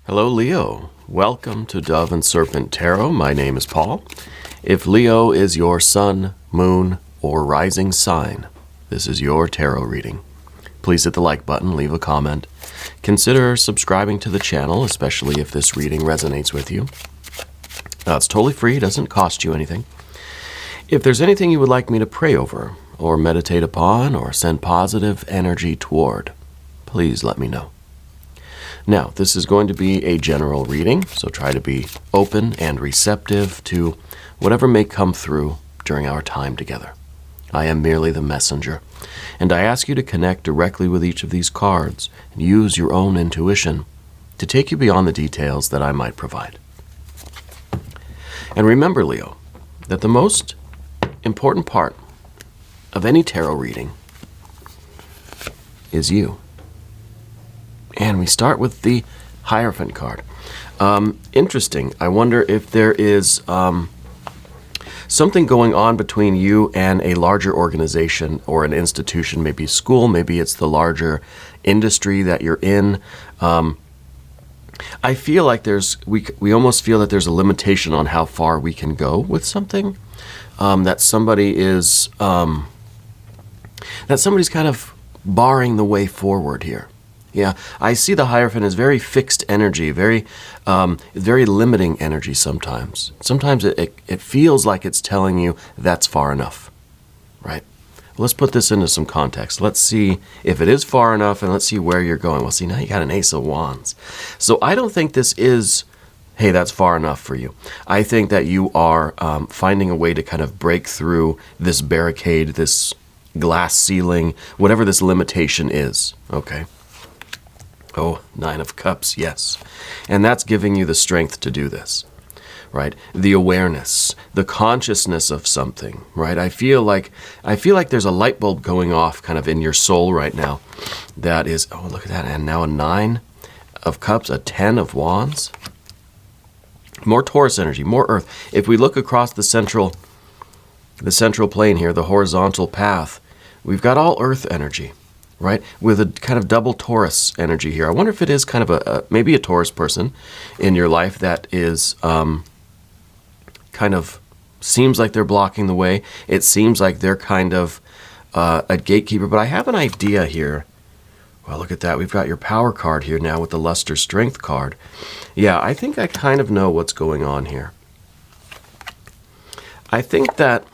Hello, Leo. Welcome to Dove and Serpent Tarot. My name is Paul. If Leo is your sun, moon, or rising sign, this is your tarot reading. Please hit the like button, leave a comment. Consider subscribing to the channel, especially if this reading resonates with you. It's totally free, it doesn't cost you anything. If there's anything you would like me to pray over, or meditate upon, or send positive energy toward, please let me know. Now, this is going to be a general reading, so try to be open and receptive to whatever may come through during our time together. I am merely the messenger, and I ask you to connect directly with each of these cards and use your own intuition to take you beyond the details that I might provide. And remember, Leo, that the most important part of any tarot reading is you. And we start with the Hierophant card. Interesting. I wonder if there is something going on between you and a larger organization or an institution, maybe school, maybe it's the larger industry that you're in. I feel like we almost feel that there's a limitation on how far we can go with something. That somebody's kind of barring the way forward here. Yeah, I see the Hierophant as very fixed energy, very limiting energy sometimes. Sometimes it feels like it's telling you that's far enough, right? Let's put this into some context. Let's see if it is far enough, and let's see where you're going. Well, see, now you got an Ace of Wands. So I don't think this is, hey, that's far enough for you. I think that you are finding a way to kind of break through this barricade, this glass ceiling, whatever this limitation is, okay? Oh, Nine of Cups, yes. And that's giving you the strength to do this, right? The awareness, the consciousness of something, right? I feel like there's a light bulb going off kind of in your soul right now that is, oh, look at that. And now a Nine of Cups, a 10 of Wands. More Taurus energy, more Earth. If we look across the central plane here, the horizontal path, we've got all Earth energy. Right, with a kind of double Taurus energy here. I wonder if it is kind of maybe a Taurus person in your life that is kind of seems like they're blocking the way. It seems like they're kind of a gatekeeper. But I have an idea here. Well, look at that. We've got your Power card here now with the Luster Strength card. Yeah, I think I kind of know what's going on here. I think that,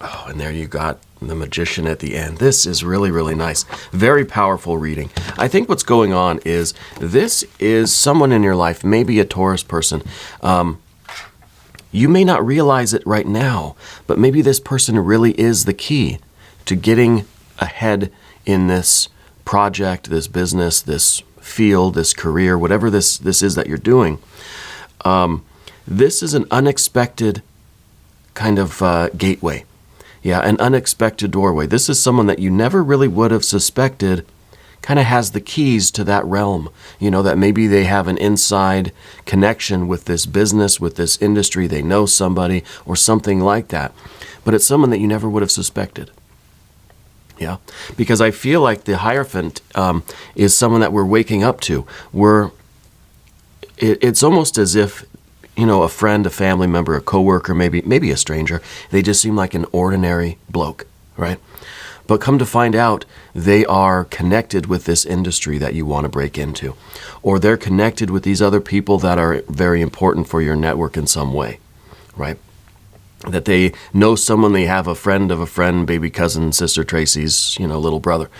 oh, and there you got the Magician at the end. This is really, really nice. Very powerful reading. I think what's going on is this is someone in your life, maybe a Taurus person. You may not realize it right now, but maybe this person really is the key to getting ahead in this project, this business, this field, this career, whatever this is that you're doing. This is an unexpected kind of gateway. Yeah, an unexpected doorway. This is someone that you never really would have suspected kind of has the keys to that realm. You know, that maybe they have an inside connection with this business, with this industry. They know somebody or something like that. But it's someone that you never would have suspected. Yeah, because I feel like the Hierophant is someone that we're waking up to. It's almost as if, you know, a friend, a family member, a coworker, maybe a stranger. They just seem like an ordinary bloke, right? But come to find out, they are connected with this industry that you want to break into. Or they're connected with these other people that are very important for your network in some way, right? That they know someone, they have a friend of a friend, baby cousin, sister Tracy's, you know, little brother.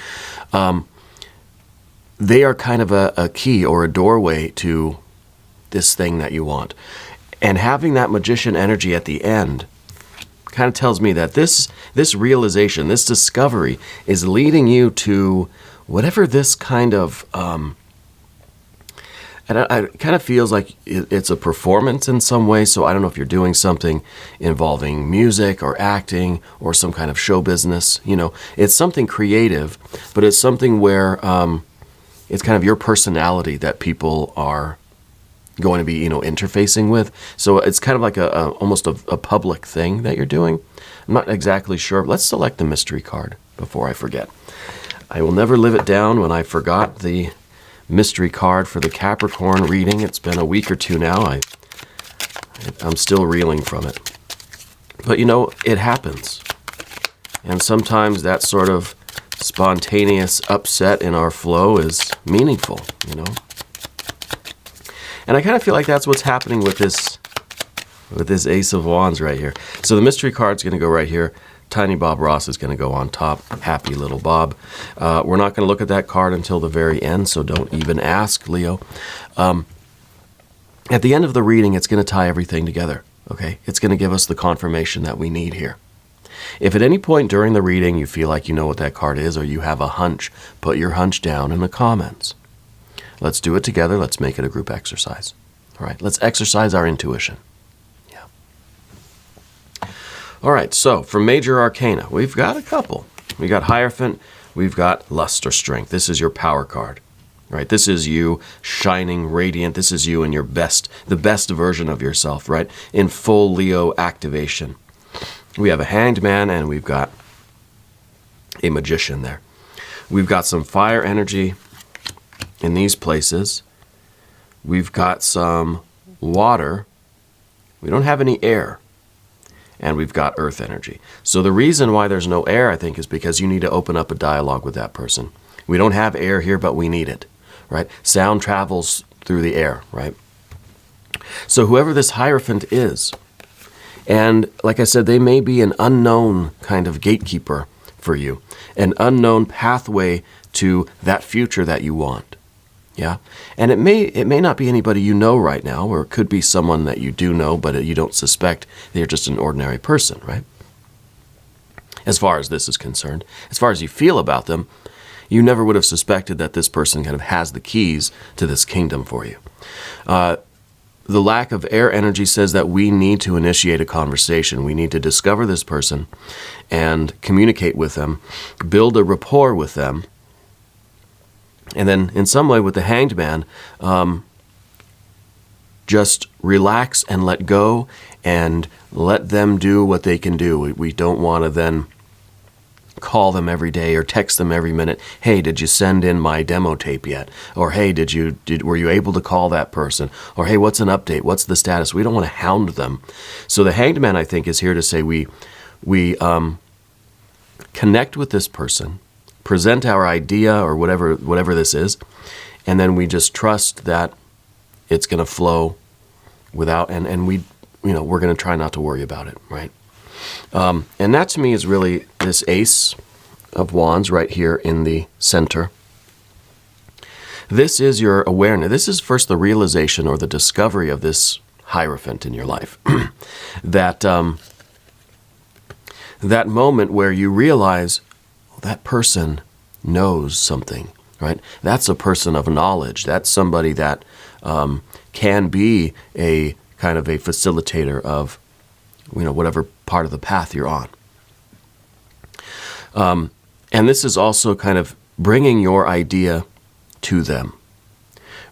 They are kind of a key or a doorway to this thing that you want. And having that Magician energy at the end kind of tells me that this realization, this discovery is leading you to whatever this kind of, and it kind of feels like it's a performance in some way. So I don't know if you're doing something involving music or acting or some kind of show business. You know, it's something creative, but it's something where it's kind of your personality that people are going to be, you know, interfacing with. So it's kind of like almost a public thing that you're doing. I'm not exactly sure. Let's select the mystery card before I forget. I will never live it down when I forgot the mystery card for the Capricorn reading. It's been a week or two now. I'm still reeling from it. But you know, it happens. And sometimes that sort of spontaneous upset in our flow is meaningful, you know. And I kind of feel like that's what's happening with this Ace of Wands right here. So the mystery card's going to go right here. Tiny Bob Ross is going to go on top. Happy little Bob. We're not going to look at that card until the very end, so don't even ask, Leo. At the end of the reading, it's going to tie everything together, okay? It's going to give us the confirmation that we need here. If at any point during the reading you feel like you know what that card is or you have a hunch, put your hunch down in the comments. Let's do it together. Let's make it a group exercise. All right, let's exercise our intuition. Yeah. All right, so for major arcana, we've got a couple. We got Hierophant, we've got Lust or Strength. This is your power card, right? This is you shining radiant. This is you in your best, the best version of yourself, right? In full Leo activation. We have a Hanged Man and we've got a Magician there. We've got some fire energy in these places. We've got some water. We don't have any air. And we've got earth energy. So the reason why there's no air, I think, is because you need to open up a dialogue with that person. We don't have air here, but we need it, right? Sound travels through the air, right? So whoever this Hierophant is, and like I said, they may be an unknown kind of gatekeeper for you, an unknown pathway to that future that you want. Yeah, and it may not be anybody you know right now, or it could be someone that you do know, but you don't suspect they're just an ordinary person, right? As far as this is concerned, as far as you feel about them, you never would have suspected that this person kind of has the keys to this kingdom for you. The lack of air energy says that we need to initiate a conversation. We need to discover this person and communicate with them, build a rapport with them. And then in some way with the Hanged Man, just relax and let go and let them do what they can do. We don't want to then call them every day or text them every minute. Hey, did you send in my demo tape yet? Or hey, were you able to call that person? Or hey, what's an update? What's the status? We don't want to hound them. So the Hanged Man, I think, is here to say we connect with this person, present our idea or whatever this is, and then we just trust that it's going to flow without, and we're going to try not to worry about it, right? And that to me is really this Ace of Wands right here in the center. This is your awareness. This is first the realization or the discovery of this Hierophant in your life. That moment where you realize, that person knows something, right? That's a person of knowledge. That's somebody that can be a kind of a facilitator of, whatever part of the path you're on. And this is also kind of bringing your idea to them,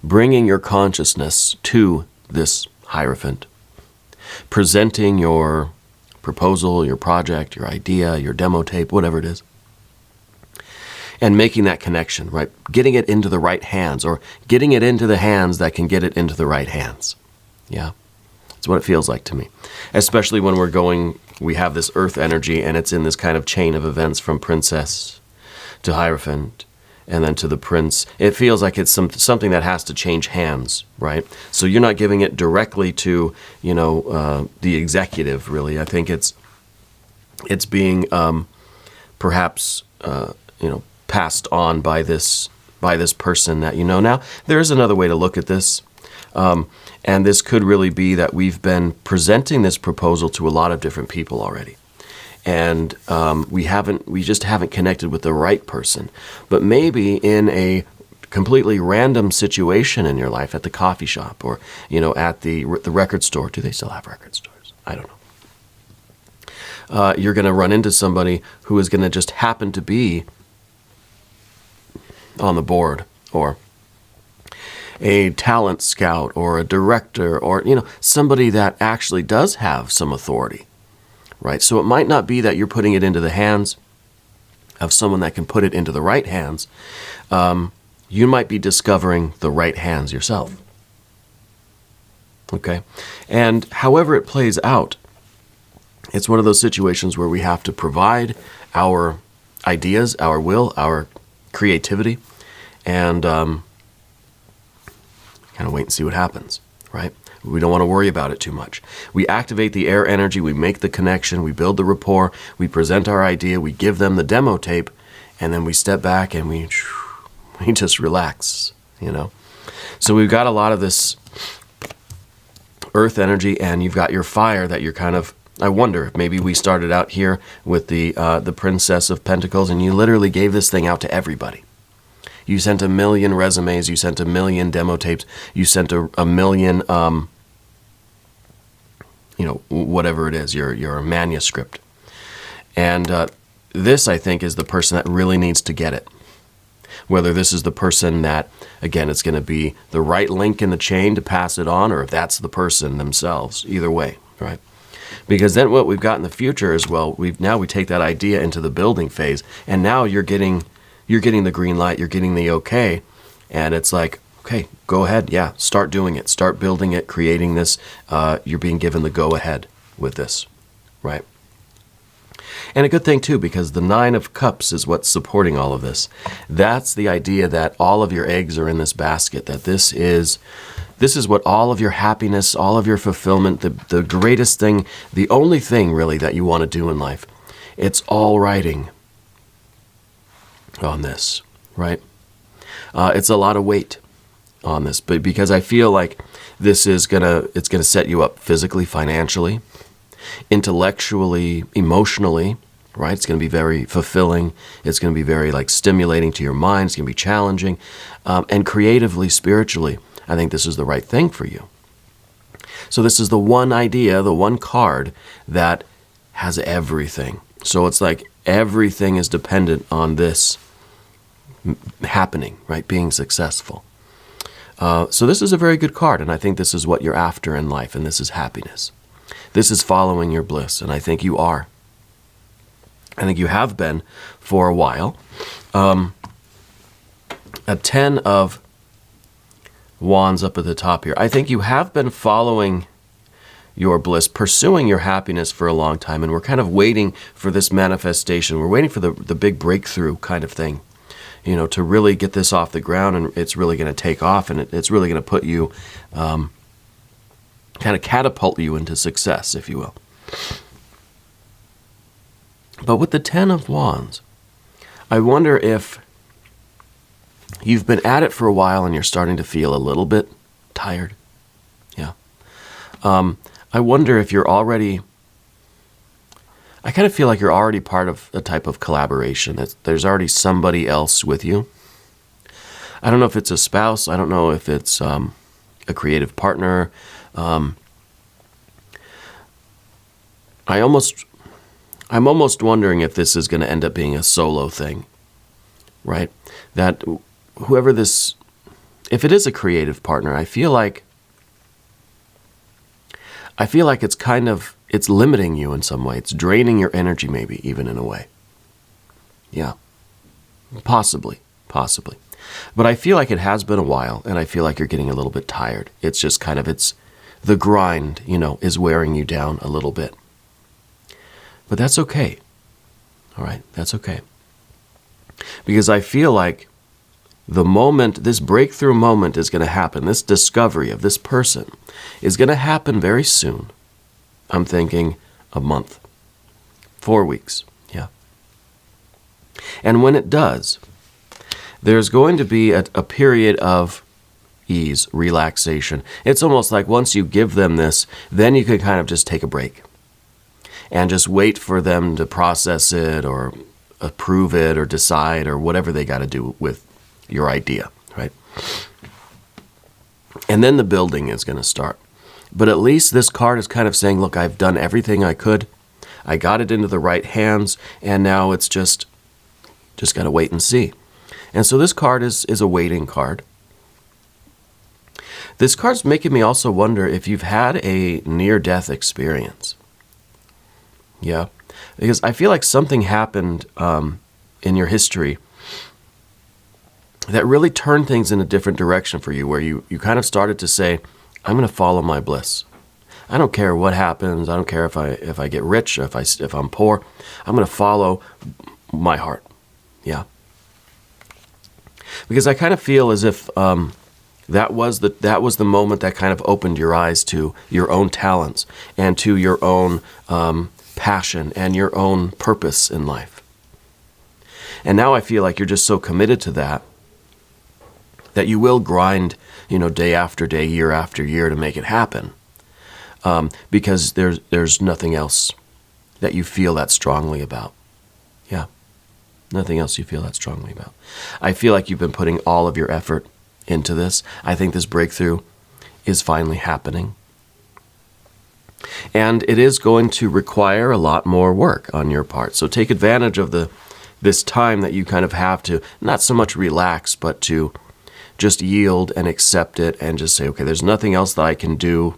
bringing your consciousness to this Hierophant, presenting your proposal, your project, your idea, your demo tape, whatever it is, and making that connection, right? Getting it into the right hands, or getting it into the hands that can get it into the right hands. Yeah, that's what it feels like to me. Especially when we have this earth energy and it's in this kind of chain of events from Princess to Hierophant and then to the Prince. It feels like it's something that has to change hands, right? So you're not giving it directly to, the executive, really. I think it's being perhaps, passed on by this person that you know. Now, there is another way to look at this, and this could really be that we've been presenting this proposal to a lot of different people already, and we just haven't connected with the right person. But maybe in a completely random situation in your life, at the coffee shop or at the record store. Do they still have record stores? I don't know. You're going to run into somebody who is going to just happen to be on the board, or a talent scout, or a director, or somebody that actually does have some authority, right? So it might not be that you're putting it into the hands of someone that can put it into the right hands, you might be discovering the right hands yourself. Okay? And however it plays out, it's one of those situations where we have to provide our ideas, our will, our creativity, and kind of wait and see what happens, right? We don't want to worry about it too much. We activate the air energy, we make the connection, we build the rapport, we present our idea, we give them the demo tape, and then we step back and we just relax, you know? So we've got a lot of this earth energy, and you've got your fire that you're kind of, I wonder if maybe we started out here with the Princess of Pentacles, and you literally gave this thing out to everybody. You sent 1 million resumes, you sent 1 million demo tapes, you sent a million, whatever it is, your manuscript. And this, I think, is the person that really needs to get it. Whether this is the person that, again, it's going to be the right link in the chain to pass it on, or if that's the person themselves. Either way, right? Because then what we've got in the future is, well, we take that idea into the building phase, and now you're getting the green light, you're getting the okay, and it's like, okay, go ahead, yeah, start doing it, start building it, creating this. You're being given the go ahead with this, right? And a good thing too, because the 9 of Cups is what's supporting all of this. That's the idea that all of your eggs are in this basket, that this is what all of your happiness, all of your fulfillment, the greatest thing, the only thing really that you want to do in life. It's all riding on this, right? It's a lot of weight on this, but because I feel like this is it's gonna set you up physically, financially, intellectually, emotionally, right? It's going to be very fulfilling. It's going to be very stimulating to your mind. It's going to be challenging, and creatively, spiritually, I think this is the right thing for you. So this is the one idea, the one card that has everything. So it's like everything is dependent on this happening, right? Being successful. So this is a very good card, and I think this is what you're after in life, and this is happiness. This is following your bliss, and I think you are. I think you have been for a while. A 10 of Wands up at the top here. I think you have been following your bliss, pursuing your happiness for a long time, and we're kind of waiting for this manifestation. We're waiting for the big breakthrough kind of thing, to really get this off the ground, and it's really going to take off, and it's really going to put you, kind of catapult you into success, if you will. But with the 10 of Wands, I wonder if you've been at it for a while and you're starting to feel a little bit tired. Yeah. I wonder if you're already, I kind of feel like you're already part of a type of collaboration. There's already somebody else with you. I don't know if it's a spouse. I don't know if it's a creative partner. I'm almost wondering if this is going to end up being a solo thing, right? That whoever this, if it is a creative partner, I feel like it's it's limiting you in some way. It's draining your energy, maybe even in a way. Yeah, possibly. But I feel like it has been a while, and I feel like you're getting a little bit tired. It's just it's the grind, is wearing you down a little bit. But that's okay. All right, that's okay. Because I feel like the moment, this breakthrough moment is going to happen, this discovery of this person is going to happen very soon. I'm thinking a month, 4 weeks, yeah. And when it does, there's going to be a period of ease, relaxation. It's almost like once you give them this, then you can kind of just take a break and just wait for them to process it or approve it or decide or whatever they got to do with your idea, right? And then the building is going to start. But at least this card is kind of saying, look, I've done everything I could. I got it into the right hands, and now it's just got to wait and see. And so this card is a waiting card. This card's making me also wonder if you've had a near-death experience. Yeah, because I feel like something happened in your history that really turned things in a different direction for you, where you kind of started to say, I'm going to follow my bliss. I don't care what happens. I don't care if I get rich, if I'm poor. I'm going to follow my heart. Yeah. Because I kind of feel as if that was the moment that kind of opened your eyes to your own talents and to your own passion and your own purpose in life. And now I feel like you're just so committed to that you will grind, day after day, year after year to make it happen. Because there's nothing else that you feel that strongly about. Yeah, nothing else you feel that strongly about. I feel like you've been putting all of your effort into this. I think this breakthrough is finally happening. And it is going to require a lot more work on your part. So take advantage of this time that you kind of have to not so much relax, but to just yield and accept it and just say, okay, there's nothing else that I can do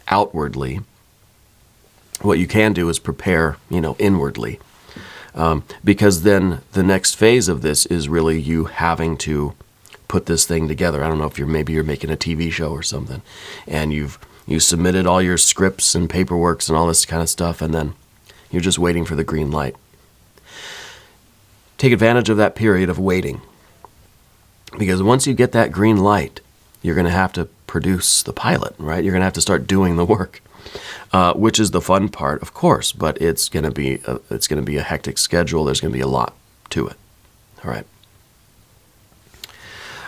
outwardly. What you can do is prepare, inwardly. Because then the next phase of this is really you having to put this thing together. I don't know if you're making a TV show or something, and you submitted all your scripts and paperworks and all this kind of stuff, and then you're just waiting for the green light. Take advantage of that period of waiting. Because once you get that green light, you're going to have to produce the pilot, right? You're going to have to start doing the work, which is the fun part, of course. But it's going to be a hectic schedule. There's going to be a lot to it. All right.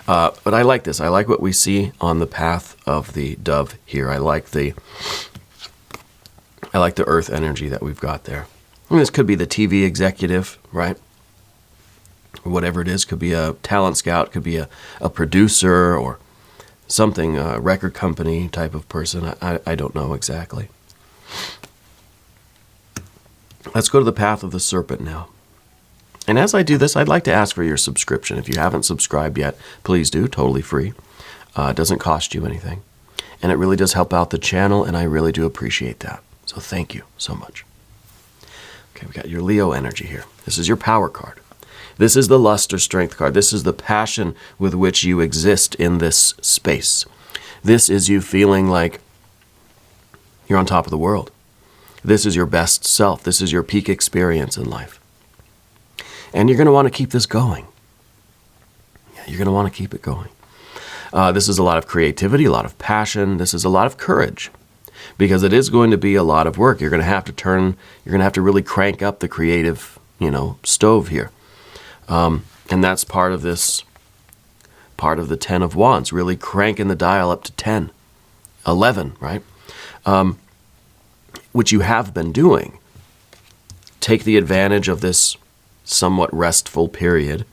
But I like this. I like what we see on the path of the dove here. I like the earth energy that we've got there. And this could be the TV executive, right? Whatever it is, could be a talent scout, could be a producer or something, a record company type of person. I don't know exactly. Let's go to the path of the serpent now. And as I do this, I'd like to ask for your subscription. If you haven't subscribed yet, please do, totally free. It doesn't cost you anything. And it really does help out the channel, and I really do appreciate that. So thank you so much. Okay, we got your Leo energy here. This is your power card. This is the lust or strength card. This is the passion with which you exist in this space. This is you feeling like you're on top of the world. This is your best self. This is your peak experience in life. And you're going to want to keep this going. Yeah, you're going to want to keep it going. This is a lot of creativity, a lot of passion. This is a lot of courage, because it is going to be a lot of work. You're going to have to really crank up the creative, stove here. And that's part of the 10 of Wands, really cranking the dial up to 10, 11, right? Which you have been doing. Take the advantage of this somewhat restful period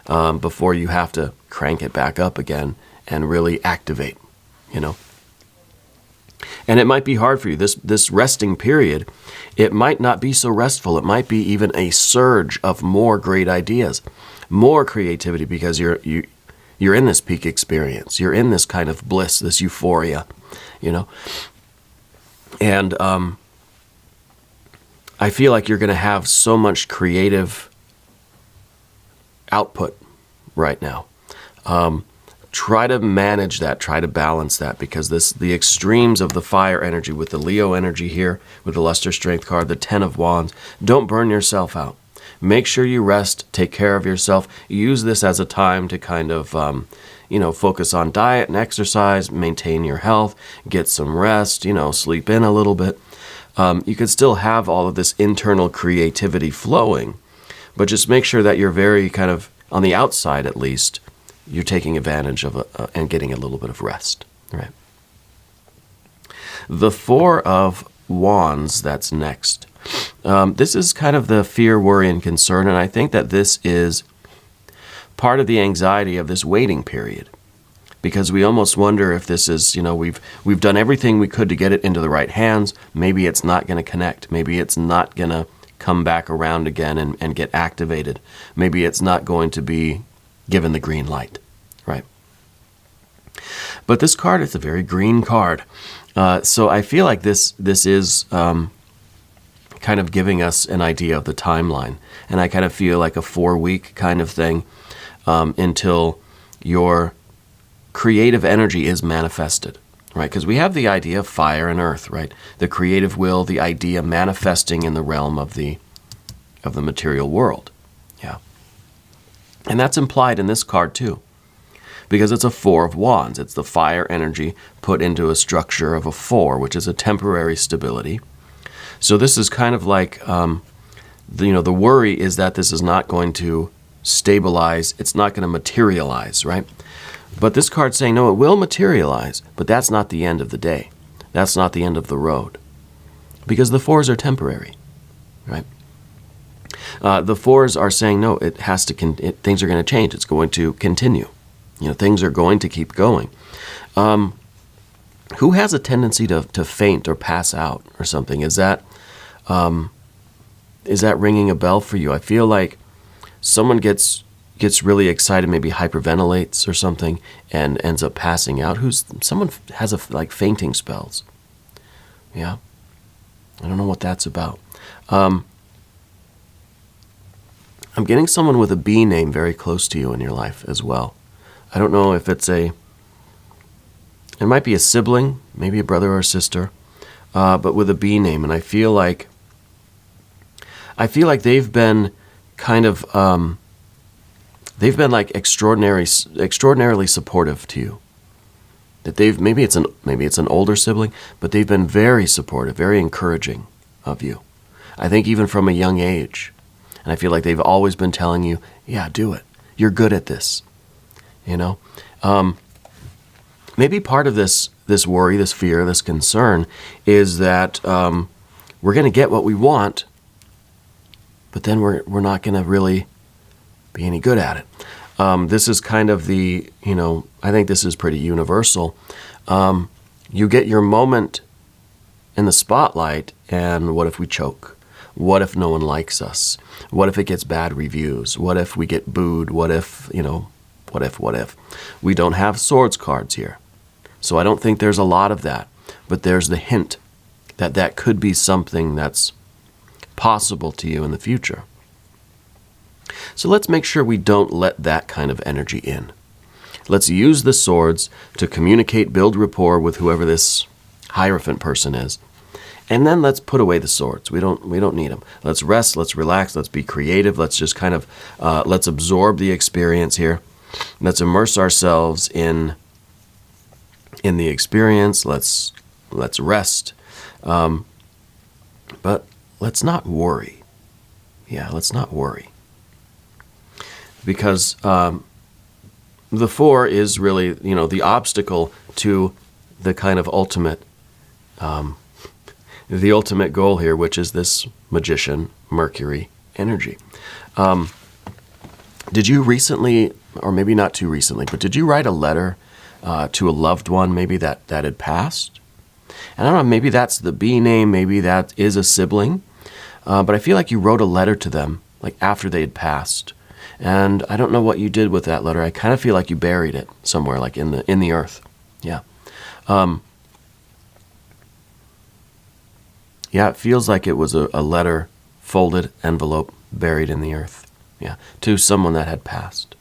before you have to crank it back up again and really activate, And it might be hard for you. This resting period, it might not be so restful. It might be even a surge of more great ideas, more creativity, because you're in this peak experience. You're in this kind of bliss, this euphoria, And I feel like you're going to have so much creative output right now. Try to manage that, try to balance that, because the extremes of the fire energy with the Leo energy here, with the Luster Strength card, the 10 of Wands, don't burn yourself out. Make sure you rest, take care of yourself. Use this as a time to kind of, focus on diet and exercise, maintain your health, get some rest, sleep in a little bit. You can still have all of this internal creativity flowing, but just make sure that you're very kind of, on the outside at least, you're taking advantage of and getting a little bit of rest, right? The 4 of Wands, that's next. This is kind of the fear, worry, and concern, and I think that this is part of the anxiety of this waiting period, because we almost wonder if this is, we've done everything we could to get it into the right hands. Maybe it's not going to connect. Maybe it's not going to come back around again and get activated. Maybe it's not going to be given the green light, right? But this card is a very green card. So I feel like this is kind of giving us an idea of the timeline. And I kind of feel like a 4-week kind of thing. until your creative energy is manifested, right? Because we have the idea of fire and earth, right? The creative will, the idea manifesting in the realm of the material world. Yeah. And that's implied in this card too, because it's a Four of Wands. It's the fire energy put into a structure of a four, which is a temporary stability. So this is kind of like, the worry is that this is not going to stabilize. It's not going to materialize, right? But this card's saying, no, it will materialize, but that's not the end of the day. That's not the end of the road, because the fours are temporary, right? The fours are saying, no, it has to. Things are going to change. It's going to continue. Things are going to keep going. Who has a tendency to faint or pass out or something? Is that ringing a bell for you? I feel like someone gets really excited, maybe hyperventilates or something, and ends up passing out. Someone has fainting spells. Yeah, I don't know what that's about. I'm getting someone with a B name very close to you in your life as well. I don't know if it might be a sibling, maybe a brother or a sister, but with a B name. And I feel like they've been kind of, they've been like extraordinarily supportive to you. That maybe it's an older sibling, but they've been very supportive, very encouraging of you. I think even from a young age. And I feel like they've always been telling you, yeah, do it. You're good at this. Maybe part of this worry, this fear, this concern is that we're going to get what we want, but then we're not going to really be any good at it. This is kind of I think this is pretty universal. You get your moment in the spotlight, and what if we choke? What if no one likes us? What if it gets bad reviews? What if we get booed? What if? We don't have swords cards here. So I don't think there's a lot of that. But there's the hint that that could be something that's possible to you in the future. So let's make sure we don't let that kind of energy in. Let's use the swords to communicate, build rapport with whoever this Hierophant person is. And then let's put away the swords. We don't need them. Let's rest, let's relax, let's be creative. Let's just kind of, let's absorb the experience here. Let's immerse ourselves in the experience. Let's rest. But let's not worry. Yeah, let's not worry. Because the four is really, the obstacle to the kind of ultimate goal here, which is this Magician Mercury energy. Did you recently, or maybe not too recently, but did you write a letter to a loved one maybe that had passed? And I don't know, maybe that's the B name, maybe that is a sibling, but I feel like you wrote a letter to them like after they had passed. And I don't know what you did with that letter. I kind of feel like you buried it somewhere, like in the earth. Yeah. Yeah, it feels like it was a letter, folded envelope, buried in the earth. Yeah, to someone that had passed.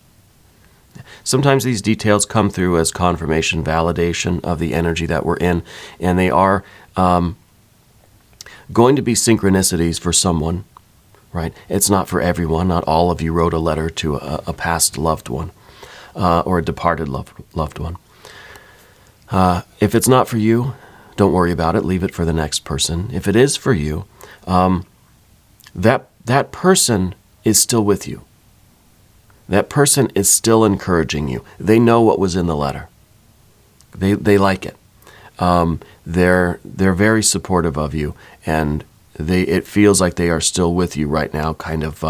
Sometimes these details come through as confirmation, validation of the energy that we're in, and they are going to be synchronicities for someone, right? It's not for everyone. Not all of you wrote a letter to a past loved one or a departed loved one. If it's not for you, don't worry about it. Leave it for the next person. If it is for you, that person is still with you. That person is still encouraging you. They know what was in the letter. They like it. They're very supportive of you, and it feels like they are still with you right now, kind of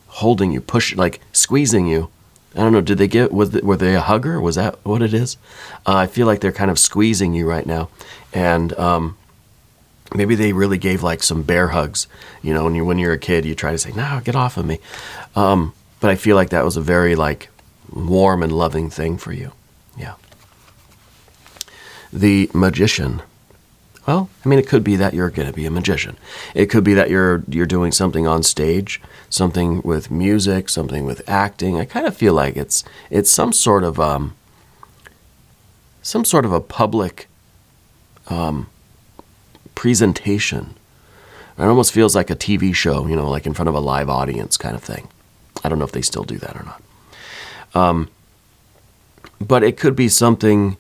holding you, like squeezing you. I don't know. Were they a hugger? Was that what it is? I feel like they're kind of squeezing you right now, and maybe they really gave like some bear hugs. When you're a kid, you try to say, "No, get off of me." But I feel like that was a very like warm and loving thing for you. Yeah. The Magician. Well, I mean, it could be that you're going to be a magician. It could be that you're doing something on stage, something with music, something with acting. I kind of feel like it's some sort of a public presentation. It almost feels like a TV show, like in front of a live audience kind of thing. I don't know if they still do that or not. But it could be something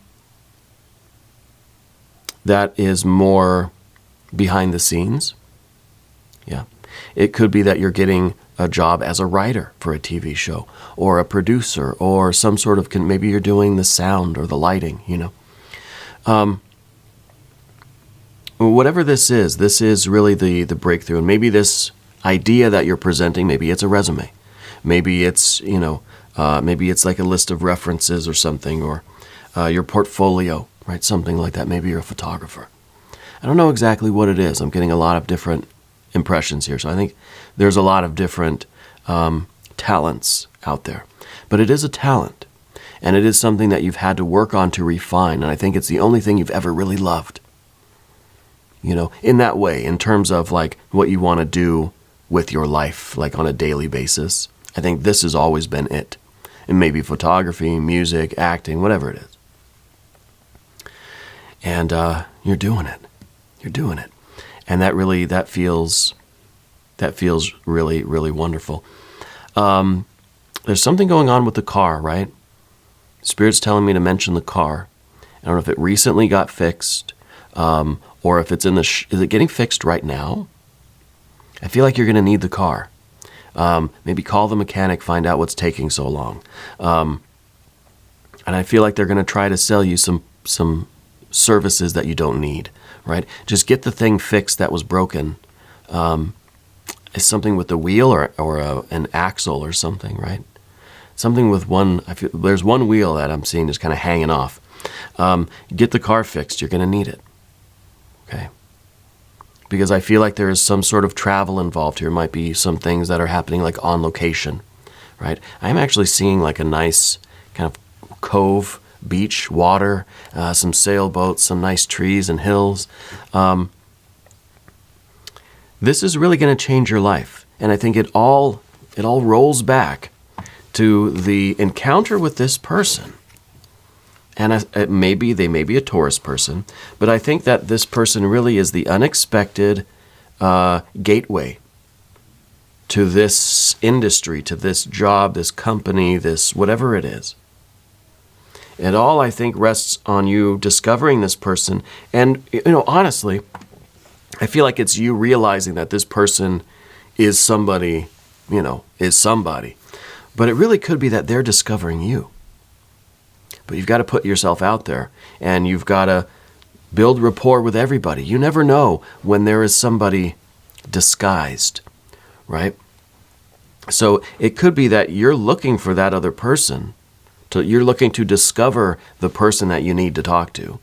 that is more behind the scenes. Yeah. It could be that you're getting a job as a writer for a TV show, or a producer, or some sort of, maybe you're doing the sound or the lighting, Whatever this is really the breakthrough. And maybe this idea that you're presenting, maybe it's a resume. Maybe it's, maybe it's like a list of references or something, or your portfolio, right? Something like that. Maybe you're a photographer. I don't know exactly what it is. I'm getting a lot of different impressions here. So I think there's a lot of different talents out there. But it is a talent. And it is something that you've had to work on to refine. And I think it's the only thing you've ever really loved. In that way, in terms of like what you want to do with your life, like on a daily basis. I think this has always been it. And maybe photography, music, acting, whatever it is. And you're doing it. You're doing it. And that feels really, really wonderful. There's something going on with the car, right? Spirit's telling me to mention the car. I don't know if it recently got fixed, or if it's is it getting fixed right now? I feel like you're going to need the car. Maybe call the mechanic, find out what's taking so long. And I feel like they're going to try to sell you some services that you don't need, right? Just get the thing fixed that was broken. Is something with the wheel or an axle or something, right? Something with there's one wheel that I'm seeing just kind of hanging off. Get the car fixed. You're going to need it. Okay. Because I feel like there is some sort of travel involved here. Might be some things that are happening like on location, right? I'm actually seeing like a nice kind of cove, beach, water, some sailboats, some nice trees and hills. This is really going to change your life. And I think it all rolls back to the encounter with this person. And they may be a Taurus person, but I think that this person really is the unexpected gateway to this industry, to this job, this company, this whatever it is. It all, I think, rests on you discovering this person. And, honestly, I feel like it's you realizing that this person is somebody, But it really could be that they're discovering you. But you've got to put yourself out there, and you've got to build rapport with everybody. You never know when there is somebody disguised, right? So it could be that you're looking for that other person. You're looking to discover the person that you need to talk to.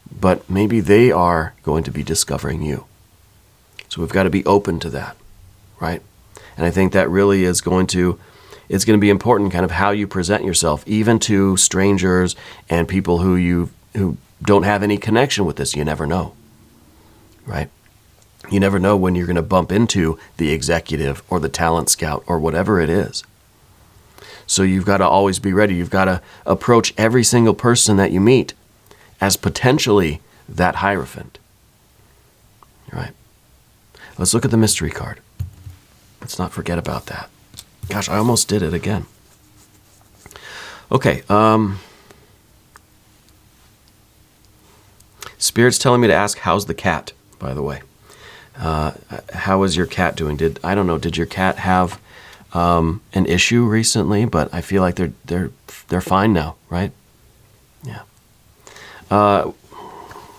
But maybe they are going to be discovering you. So we've got to be open to that, right? And I think that really is it's going to be important kind of how you present yourself, even to strangers and people who don't have any connection with this. You never know, right? You never know when you're going to bump into the executive or the talent scout or whatever it is. So you've got to always be ready. You've got to approach every single person that you meet as potentially that Hierophant, right? Let's look at the mystery card. Let's not forget about that. Gosh, I almost did it again. Okay. Spirit's telling me to ask, how's the cat, by the way? How is your cat doing? Did your cat have an issue recently? But I feel like they're fine now, right? Yeah.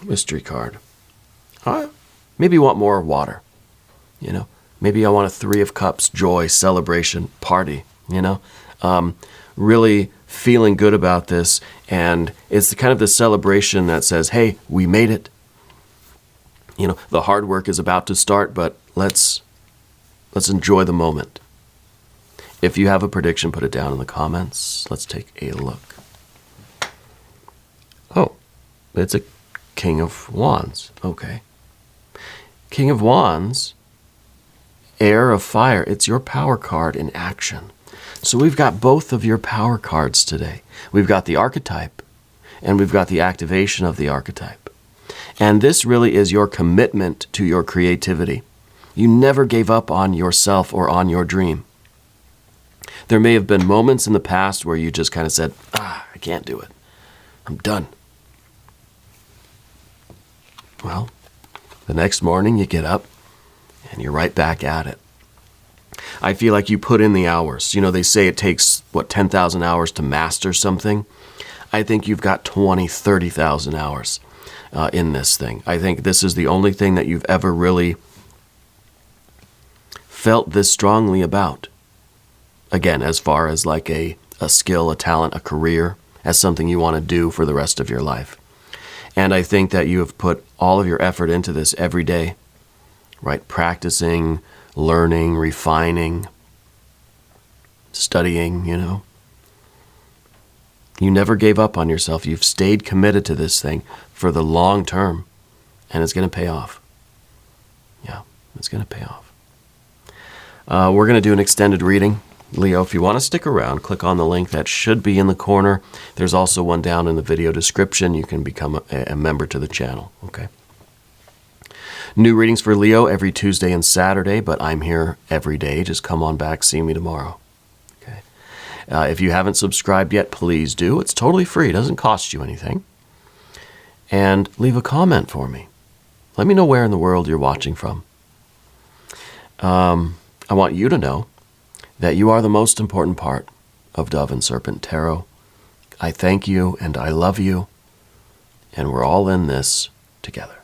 Mystery card. Maybe you want more water, Maybe I want a 3 of Cups, joy, celebration, party, really feeling good about this. And it's kind of the celebration that says, hey, we made it. The hard work is about to start, but let's enjoy the moment. If you have a prediction, put it down in the comments. Let's take a look. Oh, it's a King of Wands. Okay. King of Wands, Heir of Fire. It's your power card in action. So we've got both of your power cards today. We've got the archetype, and we've got the activation of the archetype. And this really is your commitment to your creativity. You never gave up on yourself or on your dream. There may have been moments in the past where you just kind of said, I can't do it. I'm done. Well, the next morning you get up and you're right back at it. I feel like you put in the hours. You know, they say it takes, 10,000 hours to master something. I think you've got 20, 30,000 hours in this thing. I think this is the only thing that you've ever really felt this strongly about. Again, as far as like a skill, a talent, a career, as something you want to do for the rest of your life. And I think that you have put all of your effort into this every day, right? Practicing, learning, refining, studying, you know. You never gave up on yourself. You've stayed committed to this thing for the long term, and it's going to pay off. Yeah, it's going to pay off. We're going to do an extended reading. Leo, if you want to stick around, click on the link that should be in the corner. There's also one down in the video description. You can become a member to the channel, okay? New readings for Leo every Tuesday and Saturday, but I'm here every day. Just come on back, see me tomorrow, okay? If you haven't subscribed yet, please do. It's totally free. It doesn't cost you anything. And leave a comment for me. Let me know where in the world you're watching from. I want you to know that you are the most important part of Dove and Serpent Tarot. I thank you and I love you, and we're all in this together.